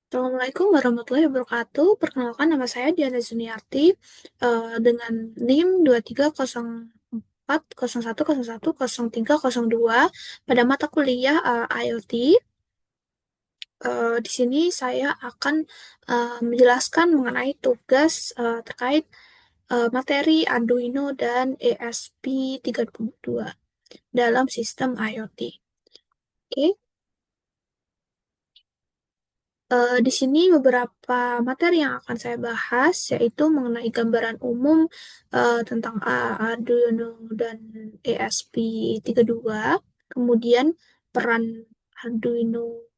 Assalamualaikum warahmatullahi wabarakatuh. Perkenalkan nama saya Diana Zuniarti dengan NIM 230401010302 pada mata kuliah IoT. Di sini saya akan menjelaskan mengenai tugas terkait materi Arduino dan ESP32 dalam sistem IoT. Oke. Di sini beberapa materi yang akan saya bahas, yaitu mengenai gambaran umum tentang Arduino dan ESP32, kemudian peran Arduino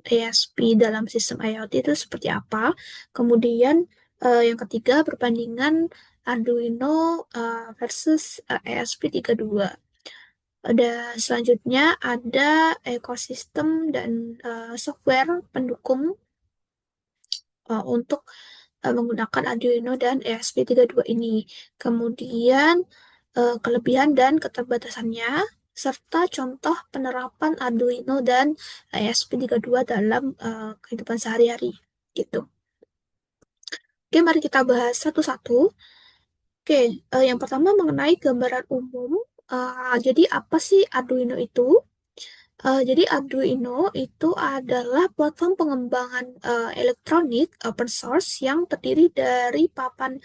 ESP dalam sistem IoT itu seperti apa, kemudian yang ketiga perbandingan Arduino versus ESP32. Selanjutnya ada ekosistem dan software pendukung untuk menggunakan Arduino dan ESP32 ini. Kemudian kelebihan dan keterbatasannya, serta contoh penerapan Arduino dan ESP32 dalam kehidupan sehari-hari. Gitu. Oke, mari kita bahas satu-satu. Oke, yang pertama mengenai gambaran umum. Jadi apa sih Arduino itu? Jadi Arduino itu adalah platform pengembangan elektronik open source yang terdiri dari papan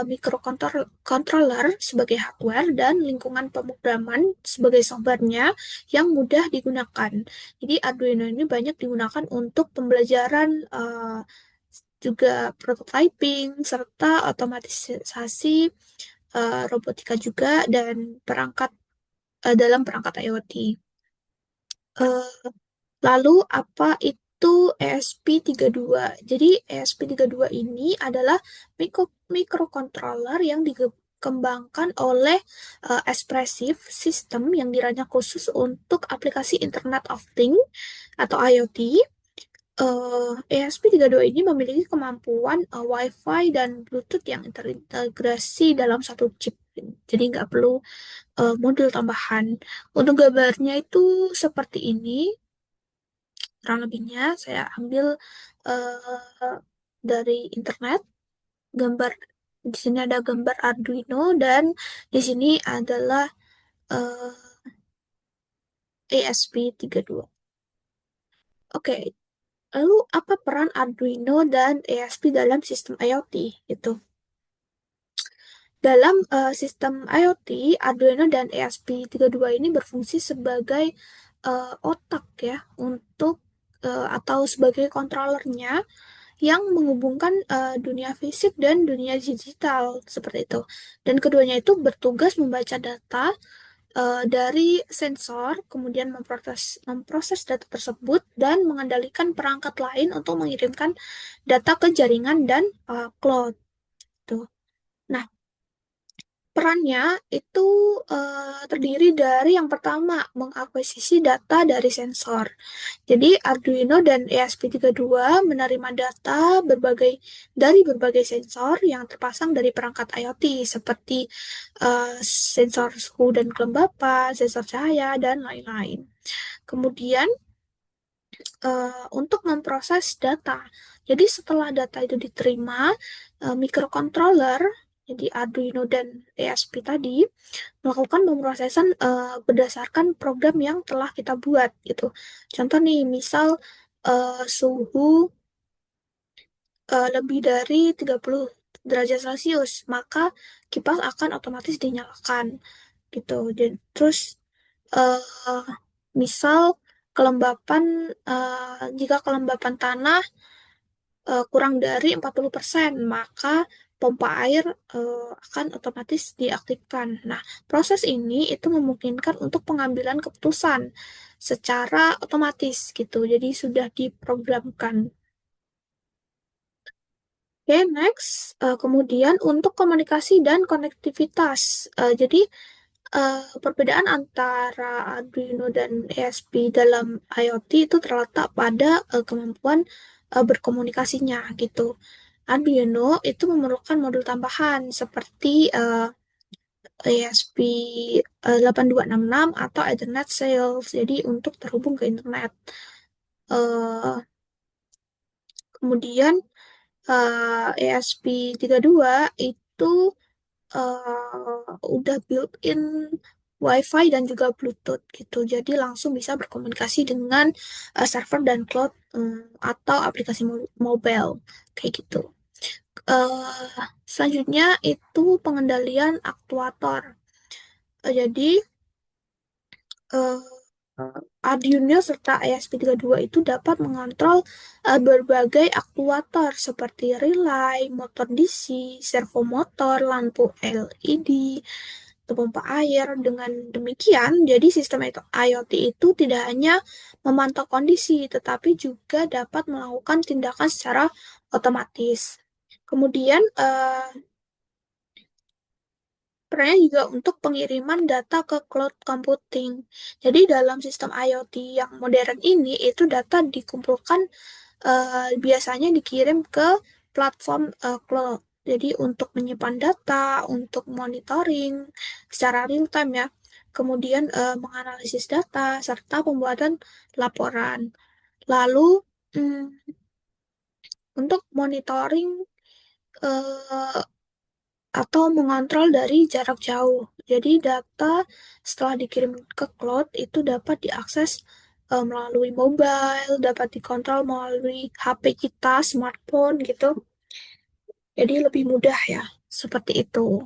microcontroller sebagai hardware dan lingkungan pemrograman sebagai softwarenya yang mudah digunakan. Jadi Arduino ini banyak digunakan untuk pembelajaran juga prototyping serta otomatisasi robotika juga dan dalam perangkat IoT. Eh, Lalu apa itu ESP32? Jadi ESP32 ini adalah microcontroller yang dikembangkan oleh Espressif System yang dirancang khusus untuk aplikasi Internet of Things atau IoT. ESP32 ini memiliki kemampuan Wi-Fi dan Bluetooth yang terintegrasi dalam satu chip. Jadi nggak perlu modul tambahan. Untuk gambarnya itu seperti ini. Kurang lebihnya saya ambil eh, dari internet. Gambar di sini ada gambar Arduino dan di sini adalah eh, ESP32. Oke, lalu apa peran Arduino dan ESP dalam sistem IoT? Itu. Dalam sistem IoT, Arduino dan ESP32 ini berfungsi sebagai otak ya untuk atau sebagai controllernya yang menghubungkan dunia fisik dan dunia digital seperti itu. Dan keduanya itu bertugas membaca data dari sensor, kemudian memproses data tersebut dan mengendalikan perangkat lain untuk mengirimkan data ke jaringan dan cloud. Tuh. Nah, perannya itu terdiri dari yang pertama, mengakuisisi data dari sensor. Jadi Arduino dan ESP32 menerima data dari berbagai sensor yang terpasang dari perangkat IoT seperti sensor suhu dan kelembapan, sensor cahaya, dan lain-lain. Kemudian untuk memproses data. Jadi setelah data itu diterima, microcontroller, jadi Arduino dan ESP tadi, melakukan pemrosesan berdasarkan program yang telah kita buat gitu. Contoh nih, misal suhu lebih dari 30 derajat Celcius, maka kipas akan otomatis dinyalakan gitu. Dan terus eh, misal kelembapan jika kelembapan tanah kurang dari 40%, maka pompa air akan otomatis diaktifkan. Nah, proses ini itu memungkinkan untuk pengambilan keputusan secara otomatis gitu. Jadi sudah diprogramkan. Oke, next. Kemudian untuk komunikasi dan konektivitas. Jadi perbedaan antara Arduino dan ESP dalam IoT itu terletak pada kemampuan berkomunikasinya gitu. Arduino itu memerlukan modul tambahan seperti ESP8266 atau Ethernet Sales, jadi untuk terhubung ke internet. Eh, Kemudian ESP32 itu udah built-in Wi-Fi dan juga Bluetooth gitu. Jadi langsung bisa berkomunikasi dengan server dan cloud atau aplikasi mobile kayak gitu. Selanjutnya itu pengendalian aktuator. Jadi eh, Arduino serta ESP32 itu dapat mengontrol berbagai aktuator seperti relay, motor DC, servo motor, lampu LED, pompa air. Dengan demikian, jadi sistem IoT itu tidak hanya memantau kondisi, tetapi juga dapat melakukan tindakan secara otomatis. Kemudian, perannya juga untuk pengiriman data ke cloud computing. Jadi dalam sistem IoT yang modern ini, itu data dikumpulkan biasanya dikirim ke platform cloud. Jadi untuk menyimpan data, untuk monitoring secara real time ya. Kemudian menganalisis data serta pembuatan laporan. Lalu mm, untuk monitoring eh, atau mengontrol dari jarak jauh. Jadi data setelah dikirim ke cloud itu dapat diakses melalui mobile, dapat dikontrol melalui HP kita, smartphone gitu. Jadi lebih mudah ya, seperti itu.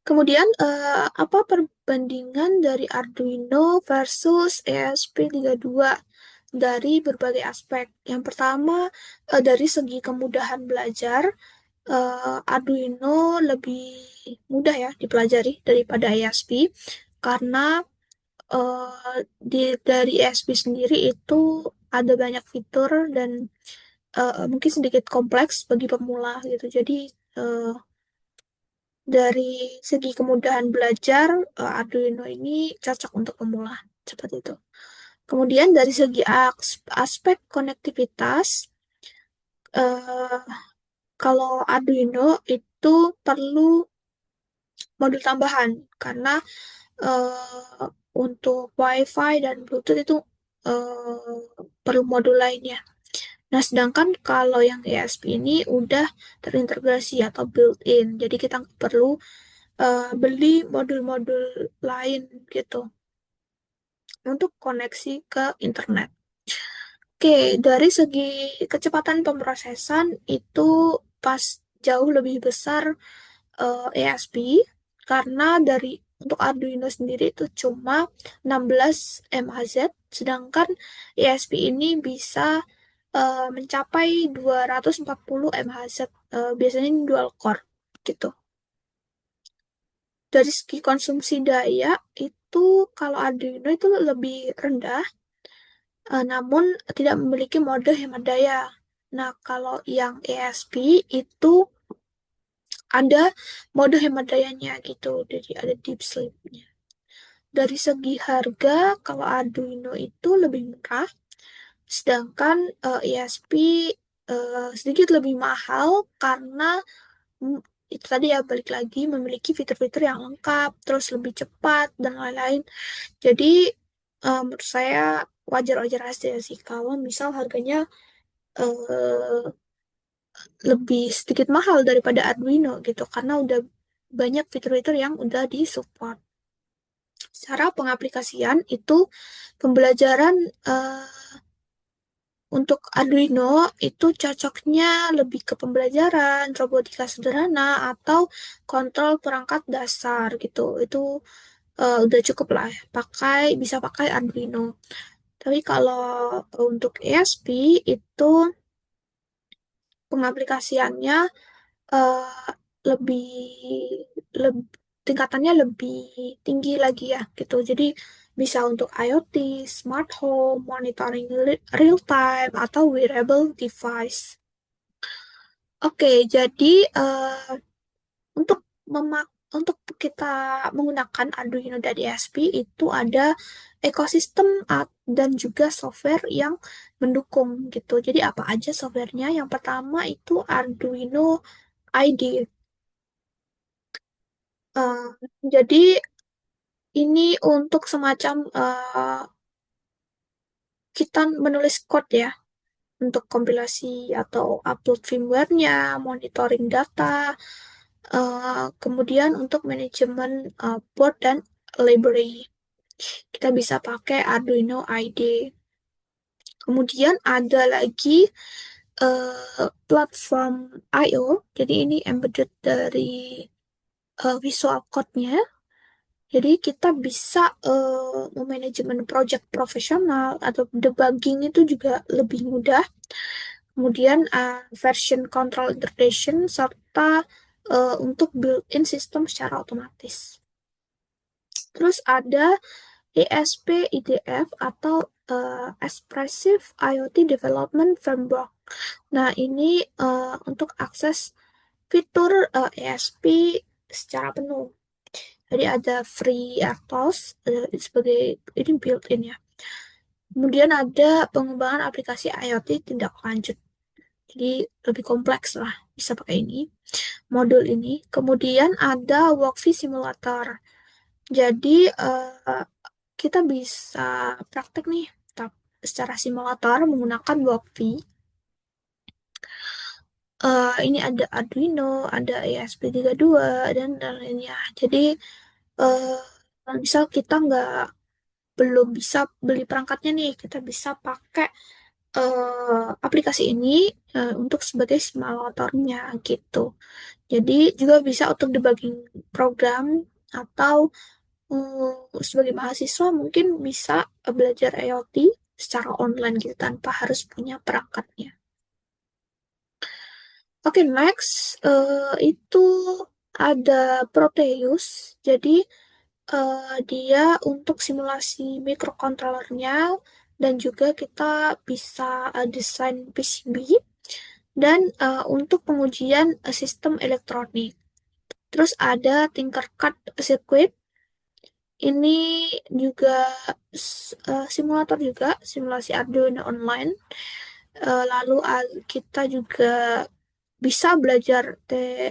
Kemudian apa perbandingan dari Arduino versus ESP32 dari berbagai aspek? Yang pertama, dari segi kemudahan belajar, Arduino lebih mudah ya dipelajari daripada ISP karena dari ISP sendiri itu ada banyak fitur dan mungkin sedikit kompleks bagi pemula gitu. Jadi eh, dari segi kemudahan belajar, Arduino ini cocok untuk pemula seperti itu. Kemudian dari segi aspek konektivitas, eh, kalau Arduino itu perlu modul tambahan karena untuk WiFi dan Bluetooth itu eh, perlu modul lainnya. Nah, sedangkan kalau yang ESP ini udah terintegrasi atau built-in, jadi kita nggak perlu beli modul-modul lain gitu untuk koneksi ke internet. Oke, dari segi kecepatan pemrosesan itu pas jauh lebih besar ESP karena dari untuk Arduino sendiri itu cuma 16 MHz, sedangkan ESP ini bisa mencapai 240 MHz, biasanya ini dual core gitu. Dari segi konsumsi daya itu kalau Arduino itu lebih rendah, namun tidak memiliki mode hemat daya. Nah, kalau yang ESP itu ada mode hemat dayanya gitu, jadi ada deep sleep-nya. Dari segi harga, kalau Arduino itu lebih murah, sedangkan ESP sedikit lebih mahal karena mm, itu tadi ya balik lagi memiliki fitur-fitur yang lengkap, terus lebih cepat dan lain-lain. Jadi menurut saya wajar-wajar aja sih kalau misal harganya eh, lebih sedikit mahal daripada Arduino gitu karena udah banyak fitur-fitur yang udah disupport. Secara pengaplikasian itu pembelajaran eh, untuk Arduino itu cocoknya lebih ke pembelajaran robotika sederhana atau kontrol perangkat dasar gitu. Itu udah cukup lah ya, bisa pakai Arduino. Tapi kalau untuk ESP itu pengaplikasiannya eh, lebih, lebih tingkatannya lebih tinggi lagi ya gitu. Jadi bisa untuk IoT, smart home, monitoring real time atau wearable device. Oke, jadi untuk untuk kita menggunakan Arduino dan ESP itu ada ekosistem dan juga software yang mendukung gitu. Jadi apa aja softwarenya? Yang pertama itu Arduino IDE. Eh, jadi ini untuk semacam kita menulis code ya. untuk kompilasi atau upload firmware-nya, monitoring data, kemudian untuk manajemen board dan library. Kita bisa pakai Arduino IDE. Kemudian ada lagi platform I/O. Jadi ini embedded dari visual code-nya. Jadi kita bisa memanajemen project profesional atau debugging itu juga lebih mudah. Kemudian version control integration serta untuk built-in system secara otomatis. Terus ada ESP IDF atau Expressive IoT Development Framework. Nah, ini untuk akses fitur ESP secara penuh. Jadi ada free RTOS sebagai ini built-in ya. Kemudian ada pengembangan aplikasi IoT tindak lanjut. Jadi lebih kompleks lah bisa pakai ini, modul ini. Kemudian ada Workflow Simulator. Jadi kita bisa praktek nih secara simulator menggunakan Workflow. Ini ada Arduino, ada ESP32 dan lainnya. Jadi misal kita belum bisa beli perangkatnya nih, kita bisa pakai aplikasi ini untuk sebagai simulatornya gitu. Jadi juga bisa untuk debugging program atau sebagai mahasiswa mungkin bisa belajar IoT secara online gitu tanpa harus punya perangkatnya. Oke, next itu ada Proteus. Jadi dia untuk simulasi microcontrollernya dan juga kita bisa desain PCB dan untuk pengujian sistem elektronik. Terus ada Tinkercad Circuit. Ini juga simulator juga, simulasi Arduino online. Lalu kita juga bisa belajar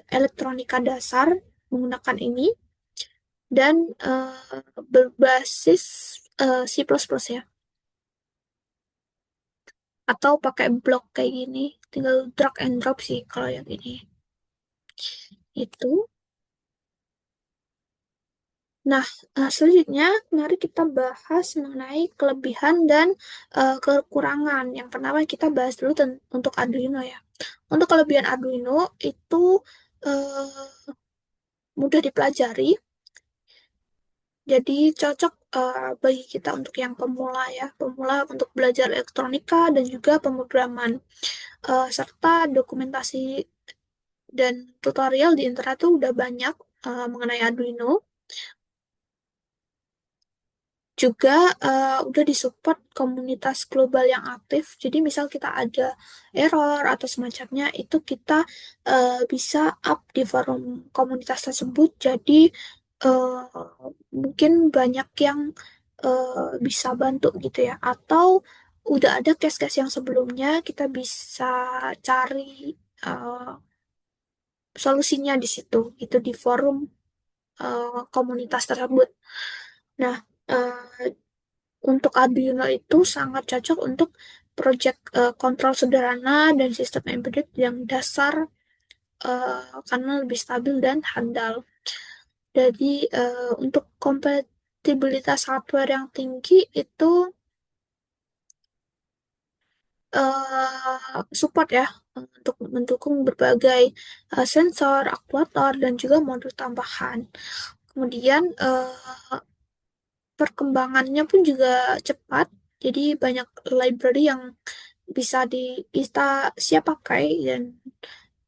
elektronika dasar menggunakan ini dan berbasis C++ ya. Atau pakai blok kayak gini, tinggal drag and drop sih kalau yang ini. Itu. Nah, selanjutnya mari kita bahas mengenai kelebihan dan kekurangan. Yang pertama kita bahas dulu untuk Arduino ya. Untuk kelebihan Arduino itu mudah dipelajari, jadi cocok bagi kita untuk yang pemula ya, pemula untuk belajar elektronika dan juga pemrograman, serta dokumentasi dan tutorial di internet tuh udah banyak mengenai Arduino. Juga udah disupport komunitas global yang aktif. Jadi misal kita ada error atau semacamnya, itu kita bisa up di forum komunitas tersebut. Jadi mungkin banyak yang bisa bantu gitu ya. Atau udah ada case-case yang sebelumnya, kita bisa cari uh, solusinya di situ, itu di forum komunitas tersebut. Nah, untuk Arduino itu sangat cocok untuk project kontrol sederhana dan sistem embedded yang dasar karena lebih stabil dan handal. Jadi untuk kompatibilitas hardware yang tinggi itu support ya untuk mendukung berbagai sensor, aktuator, dan juga modul tambahan. Kemudian perkembangannya pun juga cepat, jadi banyak library yang kita siap pakai dan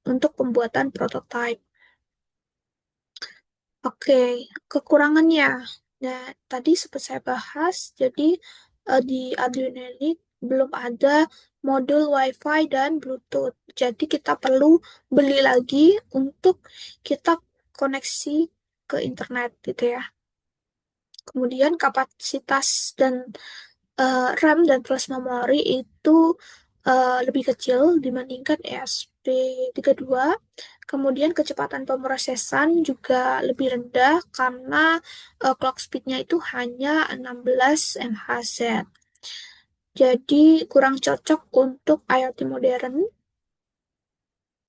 untuk pembuatan prototype. Oke, kekurangannya. Nah, tadi sempat saya bahas, jadi di Arduino ini belum ada modul Wi-Fi dan Bluetooth. Jadi kita perlu beli lagi untuk kita koneksi ke internet gitu ya. Kemudian kapasitas dan RAM dan flash memory itu lebih kecil dibandingkan ESP32. Kemudian kecepatan pemrosesan juga lebih rendah karena clock speed-nya itu hanya 16 MHz. jadi kurang cocok untuk IoT modern,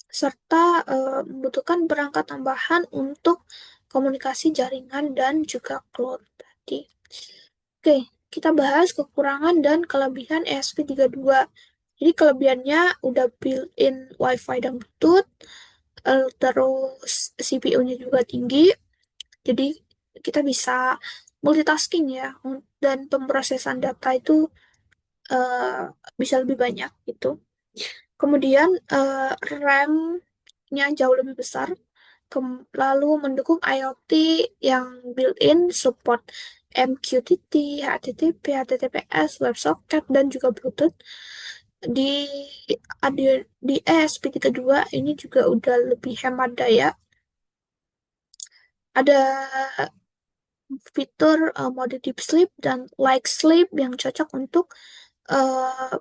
serta membutuhkan perangkat tambahan untuk komunikasi jaringan dan juga cloud tadi. Oke, kita bahas kekurangan dan kelebihan ESP32. Jadi kelebihannya udah built-in Wi-Fi dan Bluetooth, terus CPU-nya juga tinggi, jadi kita bisa multitasking ya, dan pemrosesan data itu eh, bisa lebih banyak gitu. Kemudian RAM-nya jauh lebih besar, lalu mendukung IoT yang built-in, support MQTT, HTTP, HTTPS, WebSocket, dan juga Bluetooth. Di di ESP32 ini juga udah lebih hemat daya. Ada fitur mode deep sleep dan light sleep yang cocok untuk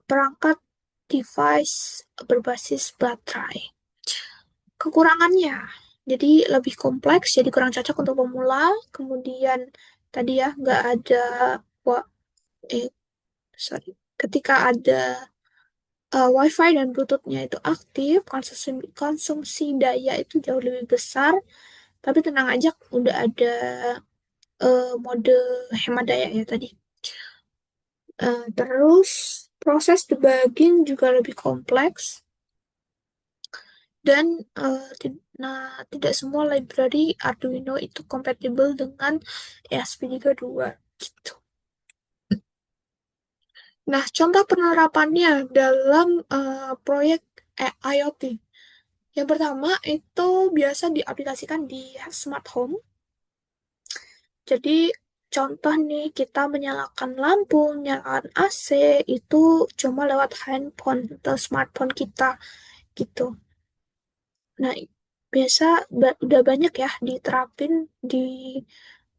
perangkat device berbasis baterai. Kekurangannya, jadi lebih kompleks, jadi kurang cocok untuk pemula. Kemudian tadi ya nggak ada, wa- eh sorry, ketika ada WiFi dan Bluetooth-nya itu aktif, konsumsi daya itu jauh lebih besar. Tapi tenang aja, udah ada mode hemat daya ya tadi. Terus proses debugging juga lebih kompleks dan tidak semua library Arduino itu kompatibel dengan ESP32 gitu. Nah, contoh penerapannya dalam proyek IoT. Yang pertama itu biasa diaplikasikan di smart home. Jadi contoh nih, kita menyalakan lampu, menyalakan AC itu cuma lewat handphone atau smartphone kita gitu. Nah, biasa udah banyak ya diterapin di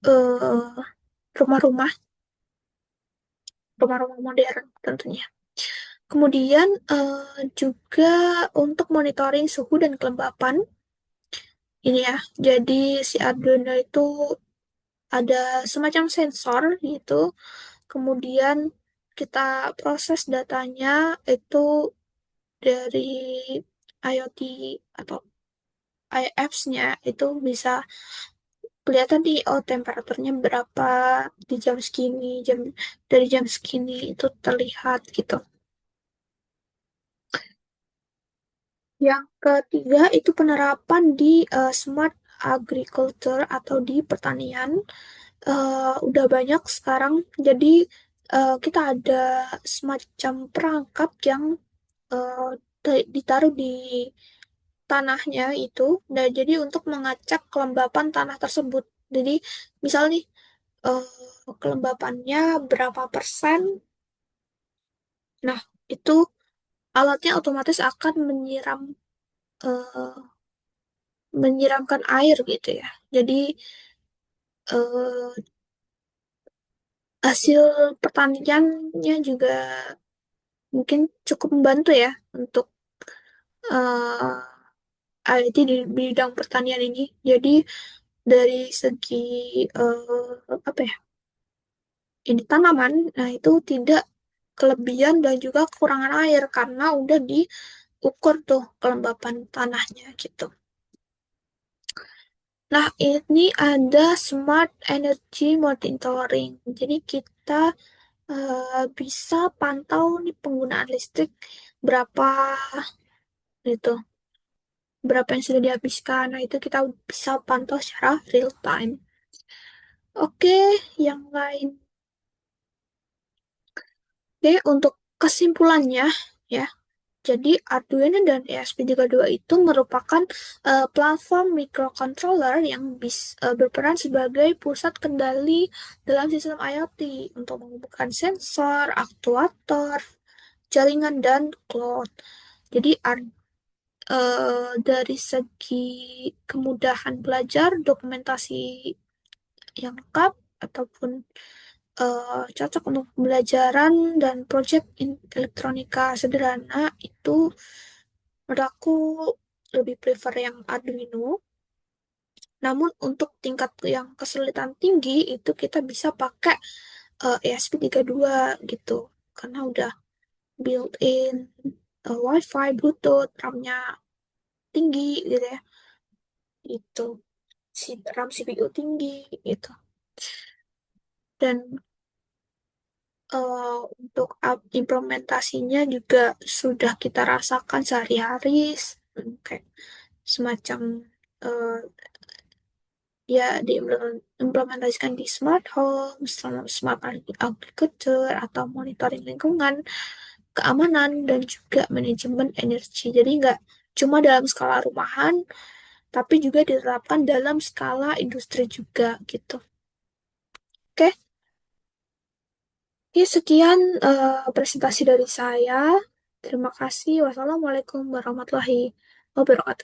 eh, rumah-rumah, rumah-rumah modern tentunya. Kemudian juga untuk monitoring suhu dan kelembapan ini ya. Jadi si Arduino itu ada semacam sensor gitu. Kemudian kita proses datanya itu dari IoT atau apps-nya itu bisa kelihatan di oh temperaturnya berapa di jam segini, dari jam segini itu terlihat gitu. Yang ketiga itu penerapan di smart agriculture atau di pertanian. Udah banyak sekarang. Jadi kita ada semacam perangkat yang eh, ditaruh di tanahnya itu. Nah, jadi untuk mengacak kelembapan tanah tersebut. Jadi misal nih kelembapannya berapa persen. Nah, itu alatnya otomatis akan eh, menyiramkan air gitu ya. Jadi eh, hasil pertaniannya juga mungkin cukup membantu ya untuk IT di bidang pertanian ini. Jadi dari segi apa ya? Ini tanaman, nah itu tidak kelebihan dan juga kekurangan air karena udah diukur tuh kelembapan tanahnya gitu. Nah, ini ada smart energy monitoring. Jadi kita bisa pantau nih penggunaan listrik berapa itu, berapa yang sudah dihabiskan. Nah, itu kita bisa pantau secara real time. Oke, yang lain. Oke, untuk kesimpulannya ya. Jadi Arduino dan ESP32 itu merupakan platform microcontroller yang berperan sebagai pusat kendali dalam sistem IoT untuk menghubungkan sensor, aktuator, jaringan, dan cloud. Jadi dari segi kemudahan belajar, dokumentasi yang lengkap, ataupun cocok untuk pembelajaran dan proyek elektronika sederhana itu menurut aku lebih prefer yang Arduino. Namun untuk tingkat yang kesulitan tinggi itu kita bisa pakai ESP32 gitu. karena udah built-in WiFi, Bluetooth, RAM-nya tinggi gitu ya. Itu si RAM CPU tinggi gitu. Dan untuk implementasinya juga sudah kita rasakan sehari-hari, kayak semacam eh, ya diimplementasikan di smart home, smart agriculture, atau monitoring lingkungan, keamanan, dan juga manajemen energi. Jadi nggak cuma dalam skala rumahan, tapi juga diterapkan dalam skala industri juga gitu. Oke, ya sekian presentasi dari saya. Terima kasih. Wassalamualaikum warahmatullahi wabarakatuh.